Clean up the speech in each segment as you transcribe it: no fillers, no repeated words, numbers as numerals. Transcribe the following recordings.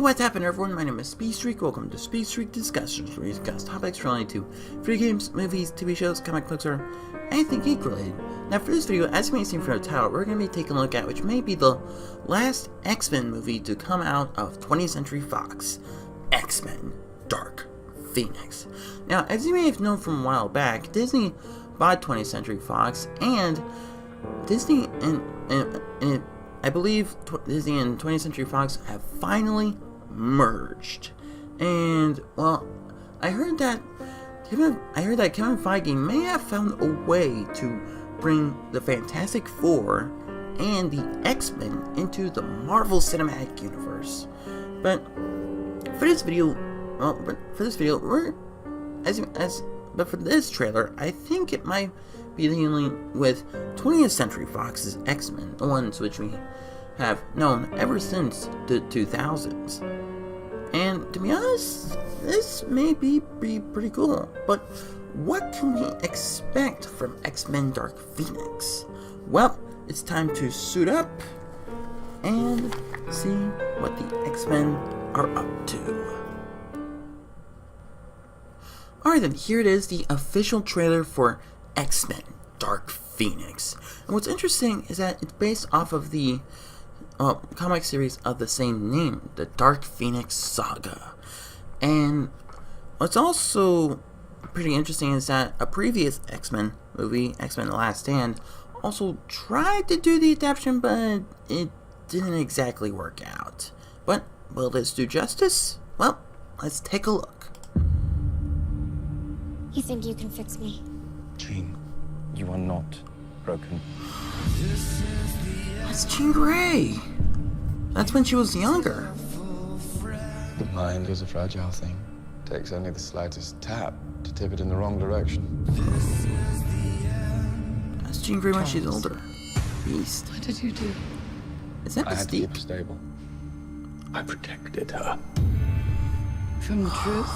what's happening, everyone? My name is Speedstreak. Welcome to Speedstreak Discussions, where we discuss topics related to video games, movies, TV shows, comic books, or anything geek related. Now, for this video, as you may have seen from the title, we're going to be taking a look at which may be the last X-Men movie to come out of 20th Century Fox, X-Men: Dark Phoenix. Now, as you may have known from a while back, Disney bought 20th Century Fox, and Disney and I believe Disney and 20th Century Fox have finally merged. And well, I heard that Kevin Feige may have found a way to bring the Fantastic Four and the X-Men into the Marvel Cinematic Universe. But for this video, but for this trailer, I think it might be dealing with 20th Century Fox's X-Men, the ones which we have known ever since the 2000s. And to be honest, this may be pretty cool. But what can we expect from X-Men: Dark Phoenix? Well, it's time to suit up and see what the X-Men are up to. Alright then, here it is, the official trailer for X-Men: Dark Phoenix. And what's interesting is that it's based off of the comic series of the same name, the Dark Phoenix Saga. And what's also pretty interesting is that a previous X-Men movie, X-Men: The Last Stand, also tried to do the adaptation, but it didn't exactly work out. But will this do justice? Well, let's take a look. You think you can fix me? Jean, you are not broken. That's Jean Grey. That's when she was younger. The mind is a fragile thing. Takes only the slightest tap to tip it in the wrong direction. That's Jean Grey when she's older. Beast. What did you do? Is that I had to keep Mystique? her stable. I protected her. From the truth?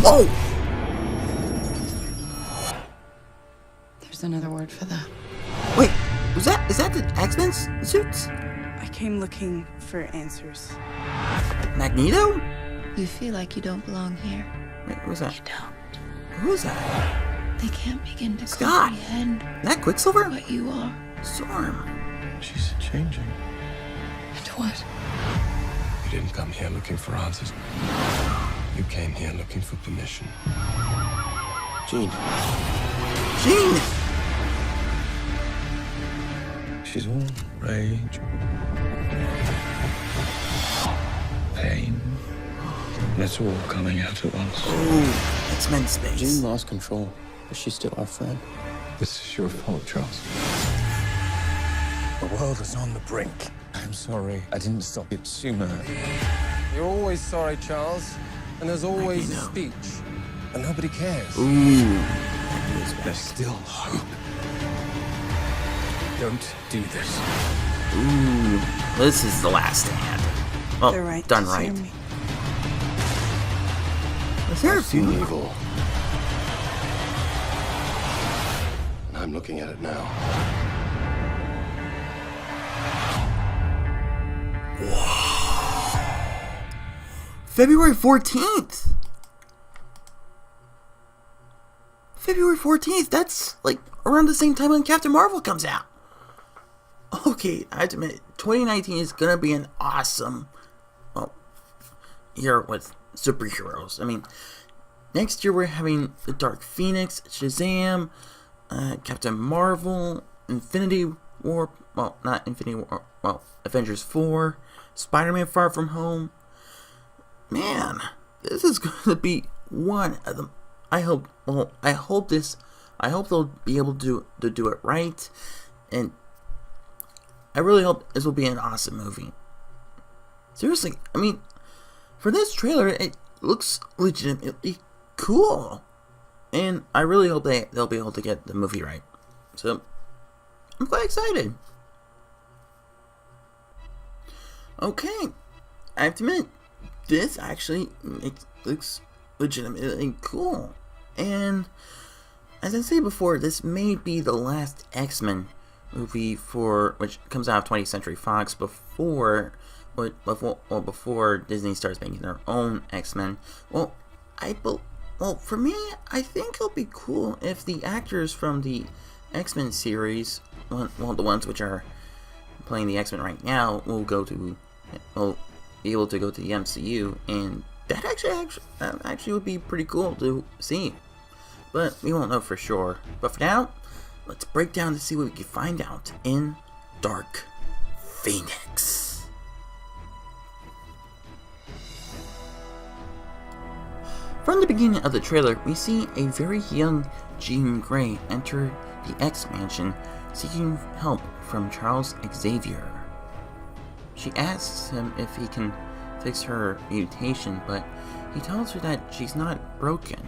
Whoa! There's another word for that. Wait, is that the X-Men suits? I came looking for answers. Magneto? You feel like you don't belong here. Wait, who's that? You don't. Who's that? They can't begin to Scott! comprehend That Quicksilver? what you are Storm. She's changing. and what. You didn't come here looking for answers. You came here looking for permission. Jean. Jean! She's all rage, pain, and it's all coming out at once. Ooh, X-Men space. Jean lost control, but she's still our friend. This is your fault, Charles. The world is on the brink. I'm sorry I didn't stop it sooner. You're always sorry, Charles. And there's always a speech. And nobody cares. Ooh. There's still hope. Don't do this. Ooh. This is the last stand. Well, They're right. done to right. hear me. Is there a Seen few? evil. And I'm looking at it now. February 14th! February 14th, that's like around the same time when Captain Marvel comes out. Okay, I have to admit, 2019 is gonna be an awesome, year with superheroes. I mean, next year we're having the Dark Phoenix, Shazam, Captain Marvel, Infinity War, well, not Infinity War, well, Avengers 4, Spider-Man: Far From Home. Man, this is going to be one of them. I hope they'll be able to do it right, and I really hope this will be an awesome movie. Seriously, I mean, for this trailer, it looks legitimately cool, and I really hope they'll be able to get the movie right. So, I'm quite excited. Okay, I have to admit, this actually looks legitimately cool. And as I said before, this may be the last X-Men movie which comes out of 20th Century Fox before Disney starts making their own X-Men. Well, for me, I think it'll be cool if the actors from the X-Men series, the ones which are playing the X-Men right now, will be able to go to the MCU, and that actually would be pretty cool to see. But we won't know for sure. But for now, let's break down to see what we can find out in Dark Phoenix. From the beginning of the trailer, we see a very young Jean Grey enter the X-Mansion seeking help from Charles Xavier. She asks him if he can fix her mutation, but he tells her that she's not broken.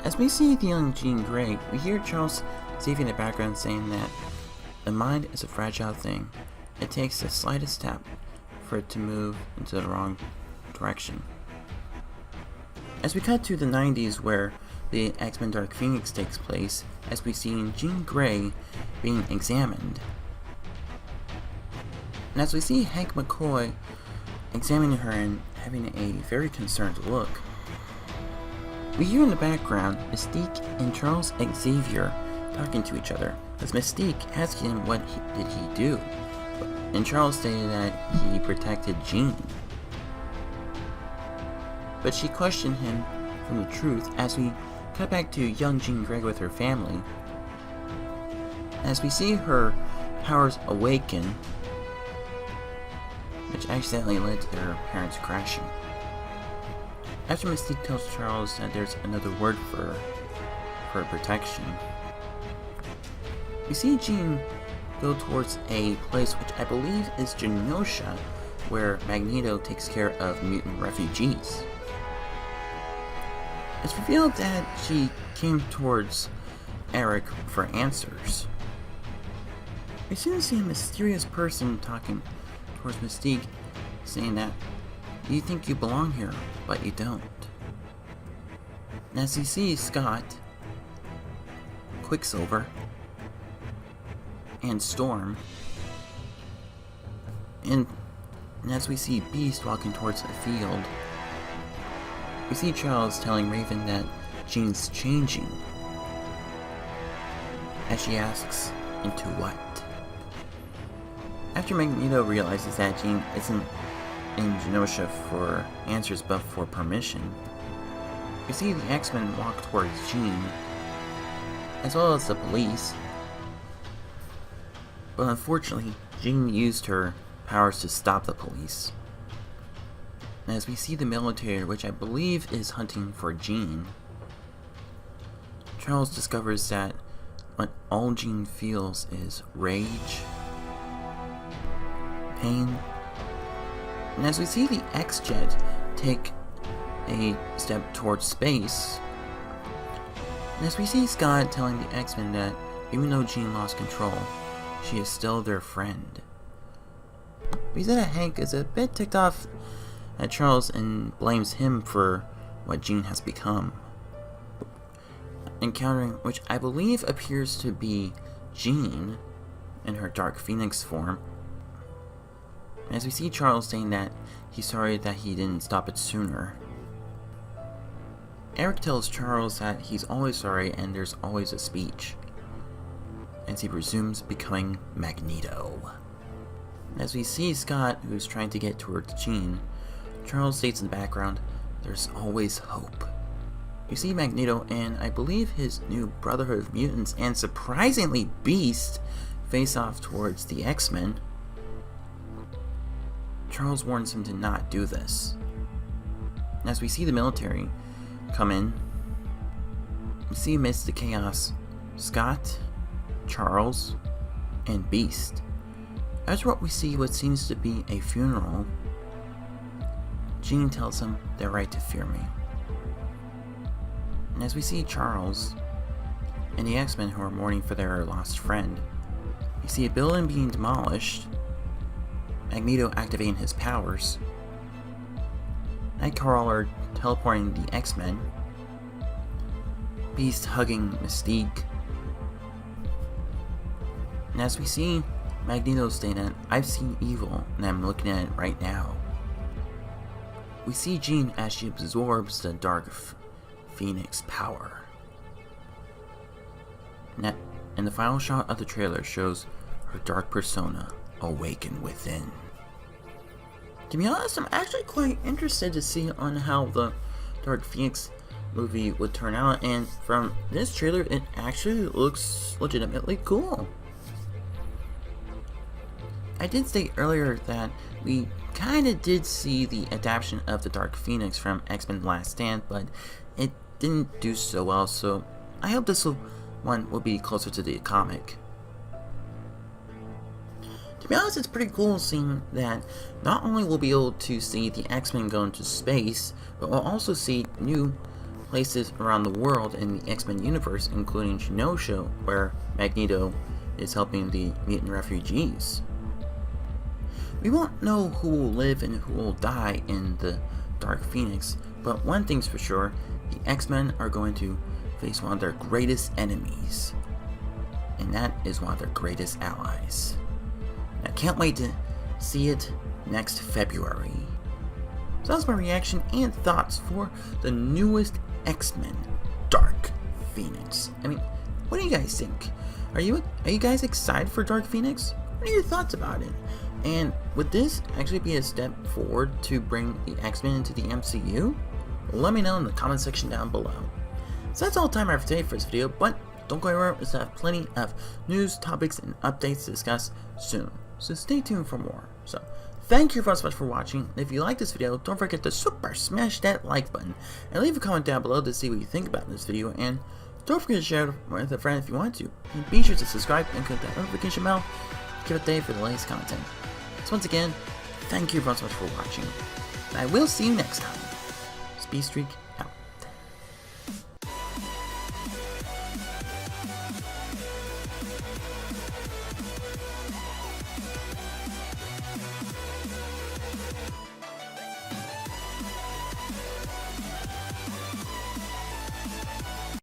As we see the young Jean Grey, we hear Charles Xavier in the background saying that the mind is a fragile thing. It takes the slightest step for it to move into the wrong direction. As we cut to the 90s where the X-Men Dark Phoenix takes place, as we see Jean Grey being examined. And as we see Hank McCoy examining her and having a very concerned look, we hear in the background Mystique and Charles Xavier talking to each other, as Mystique asking him what did he do, and Charles stated that he protected Jean. But she questioned him from the truth as we cut back to young Jean Grey with her family. As we see her powers awaken, which accidentally led to their parents crashing. After Mystique tells Charles that there's another word for protection, we see Jean go towards a place which I believe is Genosha, where Magneto takes care of mutant refugees. It's revealed that she came towards Eric for answers. We soon see a mysterious person talking towards Mystique, saying that you think you belong here, but you don't. And as you see Scott, Quicksilver, and Storm, and as we see Beast walking towards a field, we see Charles telling Raven that Jean's changing, as she asks, into what? After Magneto realizes that Jean isn't in Genosha for answers but for permission, we see the X-Men walk towards Jean, as well as the police. But unfortunately, Jean used her powers to stop the police. And as we see the military, which I believe is hunting for Jean, Charles discovers that what all Jean feels is rage, pain, and as we see the X-Jet take a step towards space, and as we see Scott telling the X-Men that even though Jean lost control, she is still their friend. We see that Hank is a bit ticked off at Charles and blames him for what Jean has become. Encountering which I believe appears to be Jean in her Dark Phoenix form. As we see Charles saying that he's sorry that he didn't stop it sooner. Eric tells Charles that he's always sorry and there's always a speech, as he resumes becoming Magneto. As we see Scott, who's trying to get towards Jean, Charles states in the background, there's always hope. We see Magneto and I believe his new Brotherhood of Mutants and surprisingly Beast face off towards the X-Men. Charles warns him to not do this. As we see the military come in, we see amidst the chaos Scott, Charles, and Beast. As what we see what seems to be a funeral, Jean tells him they're right to fear me. And as we see Charles and the X-Men who are mourning for their lost friend, we see a building being demolished, Magneto activating his powers, Nightcrawler teleporting the X-Men, Beast hugging Mystique, And as we see Magneto stating that I've seen evil and I'm looking at it right now. We see Jean as she absorbs the Dark Phoenix power. And the final shot of the trailer shows her dark persona awaken within. To be honest, I'm actually quite interested to see on how the Dark Phoenix movie would turn out, and from this trailer it actually looks legitimately cool. I did state earlier that we kinda did see the adaptation of the Dark Phoenix from X-Men Last Stand, but it didn't do so well, so I hope this one will be closer to the comic. To be honest, it's pretty cool seeing that not only will we be able to see the X-Men go into space, but we'll also see new places around the world in the X-Men universe, including Genosha, where Magneto is helping the mutant refugees. We won't know who will live and who will die in the Dark Phoenix, but one thing's for sure, the X-Men are going to face one of their greatest enemies, and that is one of their greatest allies. I can't wait to see it next February. So that's my reaction and thoughts for the newest X-Men, Dark Phoenix. I mean, what do you guys think? Are you guys excited for Dark Phoenix? What are your thoughts about it? And would this actually be a step forward to bring the X-Men into the MCU? Let me know in the comment section down below. So that's all the time I have for today for this video, but don't go anywhere, we'll have plenty of news, topics, and updates to discuss soon. So stay tuned for more. So thank you so much for watching. If you like this video, don't forget to super smash that like button and leave a comment down below to see what you think about this video, and don't forget to share it with a friend if you want to. And be sure to subscribe and click that notification bell to keep updated for the latest content. So once again, thank you so much for watching. I will see you next time. Speedstreak